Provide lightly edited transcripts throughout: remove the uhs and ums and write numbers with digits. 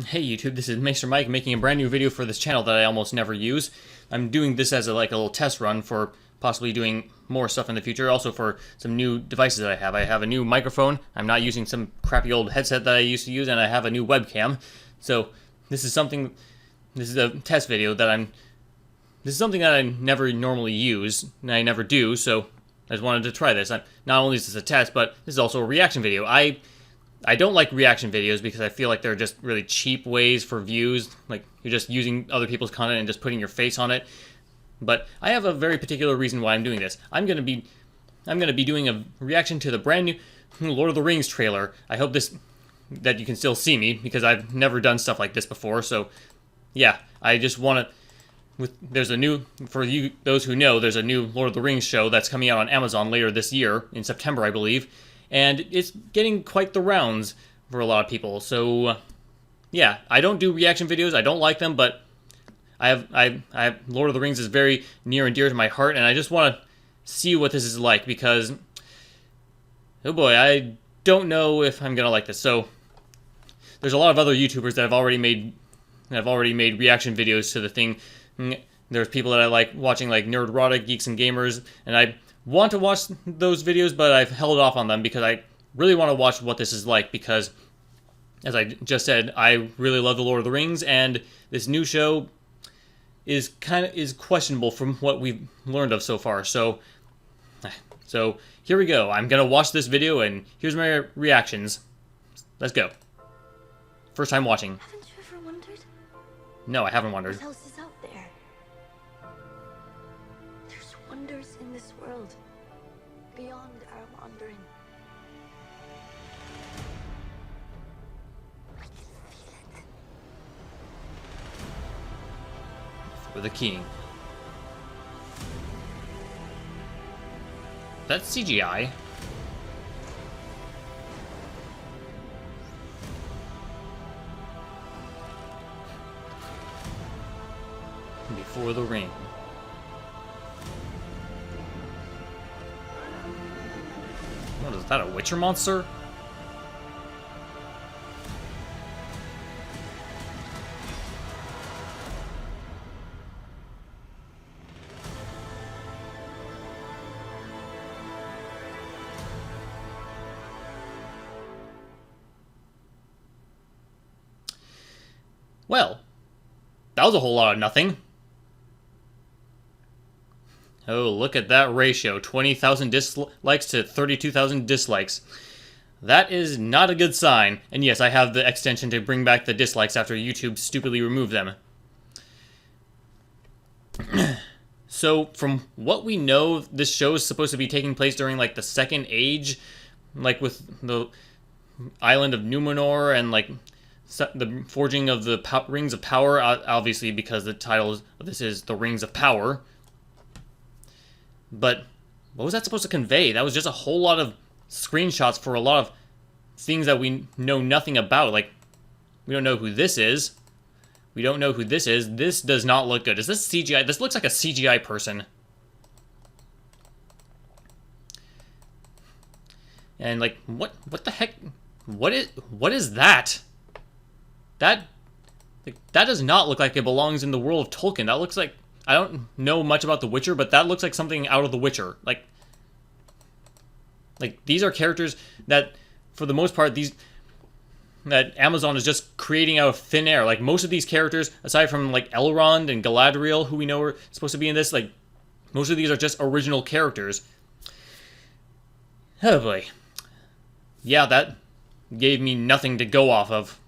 Hey YouTube, this is Maester Mike making a brand new video for this channel that I almost never use. I'm doing this as a little test run for possibly doing more stuff in the future, also for some new devices that I have. I have a new microphone, I'm not using some crappy old headset that I used to use, and I have a new webcam. So this is a test video this is something that I never normally use, and I never do, so I just wanted to try this. Not only is this a test, but this is also a reaction video. I don't like reaction videos because I feel like they're just really cheap ways for views. Like, you're just using other people's content and just putting your face on it. But I have a very particular reason why I'm doing this. I'm gonna be doing a reaction to the brand new Lord of the Rings trailer. I hope that you can still see me because I've never done stuff like this before. So, yeah, I just want to. There's a new, for you those who know, there's a new Lord of the Rings show that's coming out on Amazon later this year in September, I believe. And it's getting quite the rounds for a lot of people. So, yeah, I don't do reaction videos. I don't like them, but I have Lord of the Rings is very near and dear to my heart, and I just want to see what this is like because, oh boy, I don't know if I'm gonna like this. So, there's a lot of other YouTubers that have already made reaction videos to the thing. There's people that I like watching, like Nerdrotic, Geeks and Gamers, and I want to watch those videos, but I've held off on them because I really want to watch what this is like because, as I just said, I really love The Lord of the Rings, and this new show is questionable from what we've learned of so far. So here we go. I'm gonna watch this video, and here's my reactions. Let's go. First time watching. Haven't you ever wondered No, I haven't wondered. what else is out there? There's wonders in this world beyond our wandering. I can feel it. For the king. That's CGI. Before the ring. What is that, a Witcher monster? Well, that was a whole lot of nothing. Oh, look at that ratio. 20,000 dislikes to 32,000 dislikes. That is not a good sign. And yes, I have the extension to bring back the dislikes after YouTube stupidly removed them. So, from what we know, this show is supposed to be taking place during, like, the Second Age. Like, with the island of Numenor and, like, the forging of the Rings of Power. Obviously, because the title of this is The Rings of Power. But what was that supposed to convey? That was just a whole lot of screenshots for a lot of things that we know nothing about. Like, we don't know who this is. We don't know who this is. This does not look good. Is this CGI? This looks like a CGI person. And, like, what the heck? What is that? That does not look like it belongs in the world of Tolkien. That looks like, I don't know much about The Witcher, but that looks like something out of The Witcher. Like these are characters that, for the most part, that Amazon is just creating out of thin air. Like, most of these characters, aside from, like, Elrond and Galadriel, who we know are supposed to be in this, like, most of these are just original characters. Oh boy. Yeah, that gave me nothing to go off of.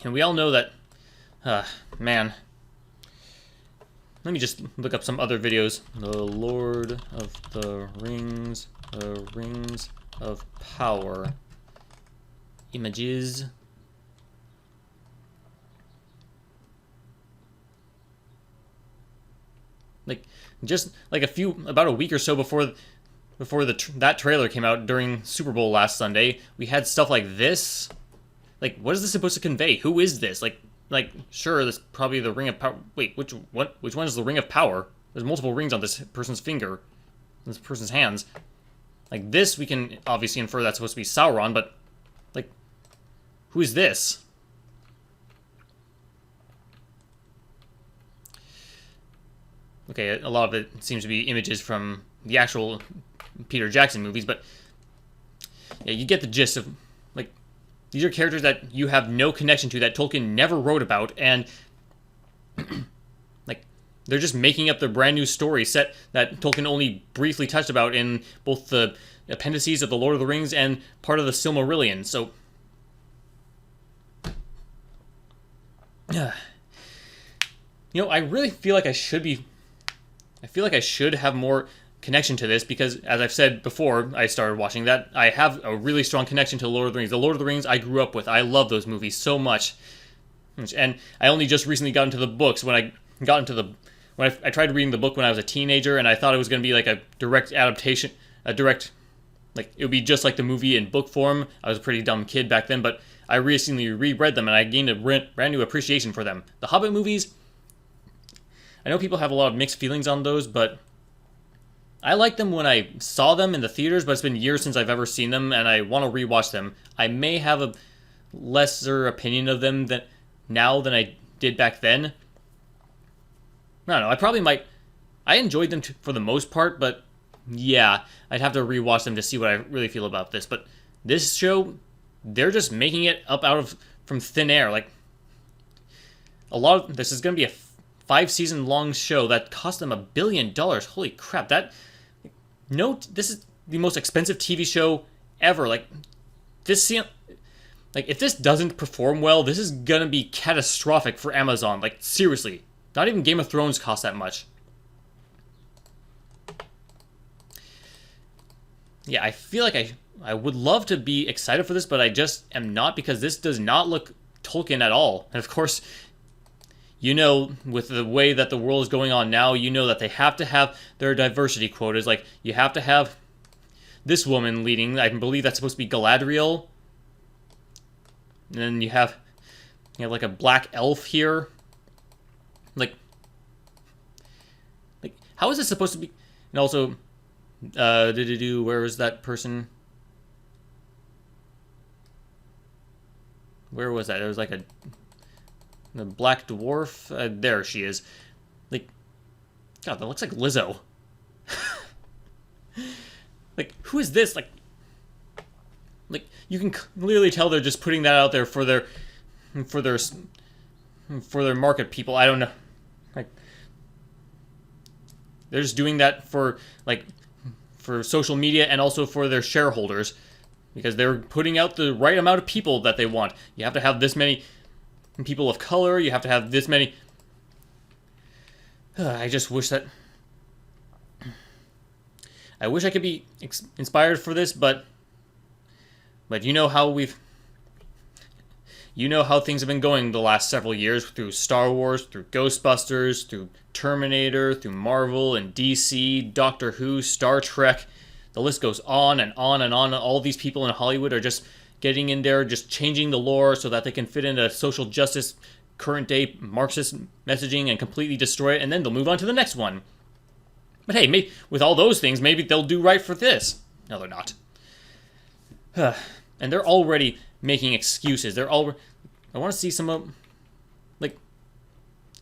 And we all know that, man. Let me just look up some other videos. The Lord of the Rings of Power. Images. Like, just like about a week or so before that trailer came out during Super Bowl last Sunday, we had stuff like this. Like, what is this supposed to convey? Who is this? Like, sure, this is probably the Ring of Power. Wait, which one is the Ring of Power? There's multiple rings on this person's finger, this person's hands. Like this, we can obviously infer that's supposed to be Sauron, but Like, who is this? Okay, a lot of it seems to be images from the actual Peter Jackson movies, but yeah, you get the gist of, like, these are characters that you have no connection to, that Tolkien never wrote about, and like, they're just making up the brand new story set that Tolkien only briefly touched about in both the appendices of The Lord of the Rings and part of the Silmarillion. So I really feel like I feel like I should have more connection to this, because, as I've said before I started watching that, I have a really strong connection to The Lord of the Rings. The Lord of the Rings I grew up with. I love those movies so much. And I only just recently got into the books. When I tried reading the book when I was a teenager, and I thought it was going to be like a direct adaptation, like, it would be just like the movie in book form. I was a pretty dumb kid back then, but I recently reread them, and I gained a brand new appreciation for them. The Hobbit movies, I know people have a lot of mixed feelings on those, but I liked them when I saw them in the theaters, but it's been years since I've ever seen them, and I want to rewatch them. I may have a lesser opinion of them now than I did back then. I don't know, I probably might. I enjoyed them for the most part, but yeah, I'd have to rewatch them to see what I really feel about this. But this show, they're just making it up from thin air. Like, this is going to be a 5-season long show that cost them $1 billion. Holy crap! This is the most expensive TV show ever. Like, if this doesn't perform well, this is gonna be catastrophic for Amazon. Like, seriously, not even Game of Thrones cost that much. Yeah, I feel like I would love to be excited for this, but I just am not, because this does not look Tolkien at all. And of course, with the way that the world is going on now, that they have to have their diversity quotas. Like, you have to have this woman leading. I believe that's supposed to be Galadriel. And then you have like a black elf here. Like, how is this supposed to be? And also, where was that person? Where was that? It was like the black dwarf. There she is. Like, God, that looks like Lizzo. Like, who is this? Like, you can clearly tell they're just putting that out there for their market people. I don't know. Like, they're just doing that for social media, and also for their shareholders, because they're putting out the right amount of people that they want. You have to have this many people of color. You have to have this many. I just wish that. I wish I could be inspired for this, but you know how things have been going the last several years, through Star Wars, through Ghostbusters, through Terminator, through Marvel and DC, Doctor Who, Star Trek. The list goes on and on and on. All these people in Hollywood are just getting in there, just changing the lore so that they can fit into social justice, current day Marxist messaging, and completely destroy it, and then they'll move on to the next one. But hey, with all those things, maybe they'll do right for this. No, they're not. And they're already making excuses. I want to see some of,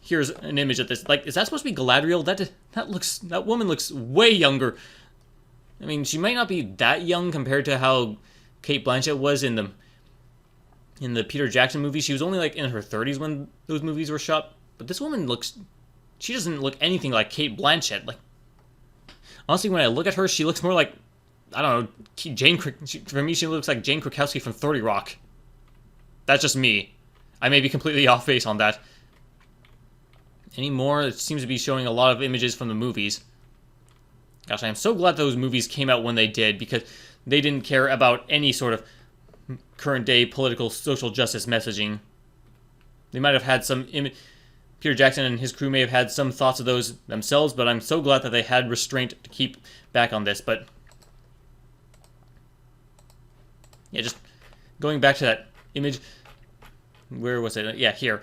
here's an image of this. Like, is that supposed to be Galadriel? That woman looks way younger. I mean, she might not be that young compared to how Cate Blanchett was in the Peter Jackson movie. She was only in her 30s when those movies were shot. But this woman she doesn't look anything like Cate Blanchett. Like, honestly, when I look at her, she looks more like, I don't know, for me, she looks like Jane Krakowski from 30 Rock. That's just me. I may be completely off base on that. Anymore, it seems to be showing a lot of images from the movies. Gosh, I am so glad those movies came out when they did, because they didn't care about any sort of current day political social justice messaging. They might have had some Peter Jackson and his crew may have had some thoughts of those themselves, but I'm so glad that they had restraint to keep back on this. But yeah, just going back to that image. Where was it? Yeah, here.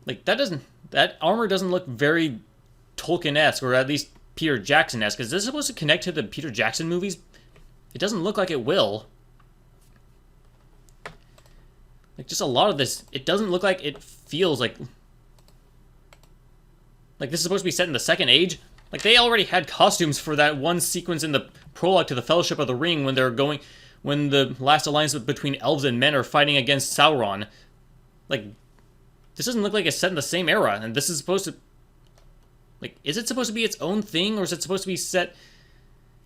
That armor doesn't look very Tolkien-esque, or at least Peter Jackson-esque. Is this supposed to connect to the Peter Jackson movies? It doesn't look like it will. Like, just a lot of this, it doesn't look like it feels like this is supposed to be set in the Second Age. Like, they already had costumes for that one sequence in the prologue to the Fellowship of the Ring when the last alliance between elves and men are fighting against Sauron. Like, this doesn't look like it's set in the same era, and this is supposed to... Like, is it supposed to be its own thing, or is it supposed to be set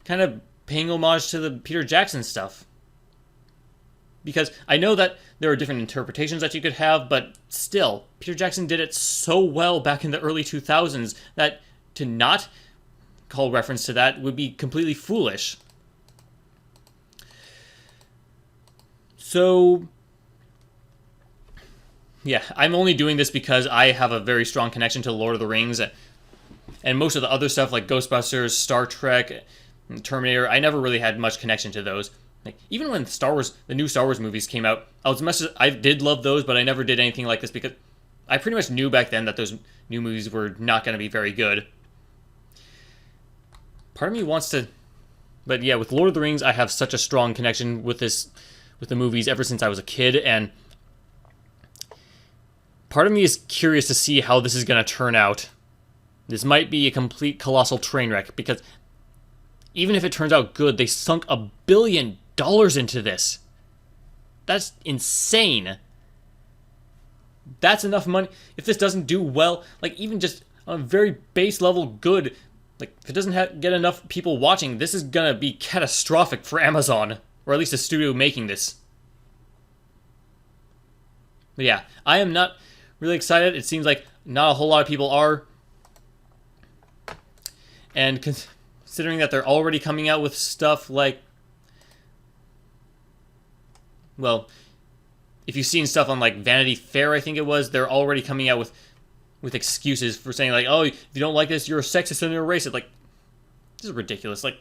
kind of paying homage to the Peter Jackson stuff? Because I know that there are different interpretations that you could have, but still, Peter Jackson did it so well back in the early 2000s that to not call reference to that would be completely foolish. So, yeah, I'm only doing this because I have a very strong connection to Lord of the Rings, and most of the other stuff like Ghostbusters, Star Trek, Terminator, I never really had much connection to those. Like, even when the new Star Wars movies came out, I did love those, but I never did anything like this because I pretty much knew back then that those new movies were not going to be very good. Part of me wants to... But yeah, with Lord of the Rings, I have such a strong connection with the movies ever since I was a kid, and part of me is curious to see how this is going to turn out. This might be a complete colossal train wreck, because even if it turns out good, they sunk $1 billion into this. That's insane. That's enough money. If this doesn't do well, like even just on a very base level good, like if it doesn't get enough people watching, this is gonna be catastrophic for Amazon, or at least the studio making this. But yeah, I am not really excited. It seems like not a whole lot of people are. And considering that they're already coming out with stuff like... Well, if you've seen stuff on like Vanity Fair, I think it was, they're already coming out with excuses for saying like, oh, if you don't like this, you're a sexist and you're a racist. Like, this is ridiculous. Like,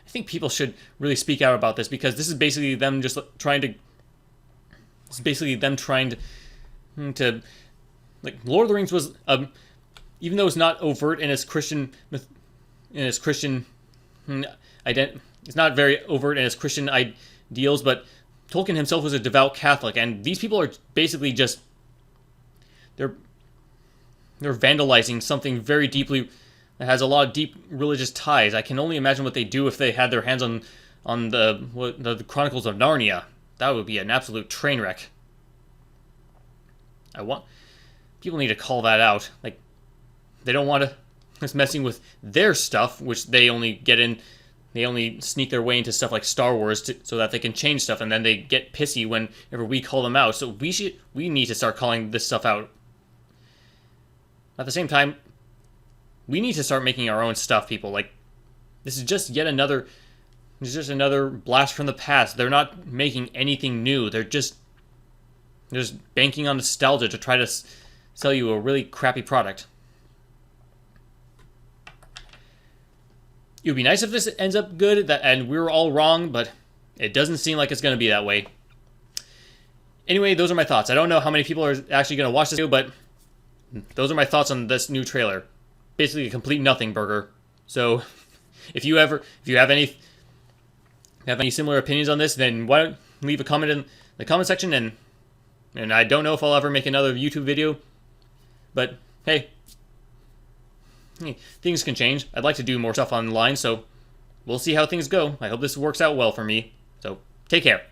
I think people should really speak out about this, because this is basically them just trying to... It's basically them trying to like, Lord of the Rings was, even though it's not overt in its Christian, it's not very overt in its Christian ideals, but Tolkien himself was a devout Catholic, and these people are basically just, they're vandalizing something very deeply, that has a lot of deep religious ties. I can only imagine what they do if they had their hands on the Chronicles of Narnia. That would be an absolute train wreck. People need to call that out. Like, they don't want us messing with their stuff, which they only sneak their way into stuff like Star Wars so that they can change stuff, and then they get pissy whenever we call them out. So we need to start calling this stuff out. At the same time, we need to start making our own stuff, people. Like, this is just another blast from the past. They're not making anything new. They're just banking on nostalgia to try to sell you a really crappy product. It would be nice if this ends up good, and we were all wrong, but it doesn't seem like it's going to be that way. Anyway, those are my thoughts. I don't know how many people are actually going to watch this video, but those are my thoughts on this new trailer. Basically a complete nothing burger. So, if you have any similar opinions on this, then why don't leave a comment in the comment section, and I don't know if I'll ever make another YouTube video, but hey, things can change. I'd like to do more stuff online, so we'll see how things go. I hope this works out well for me. So, take care.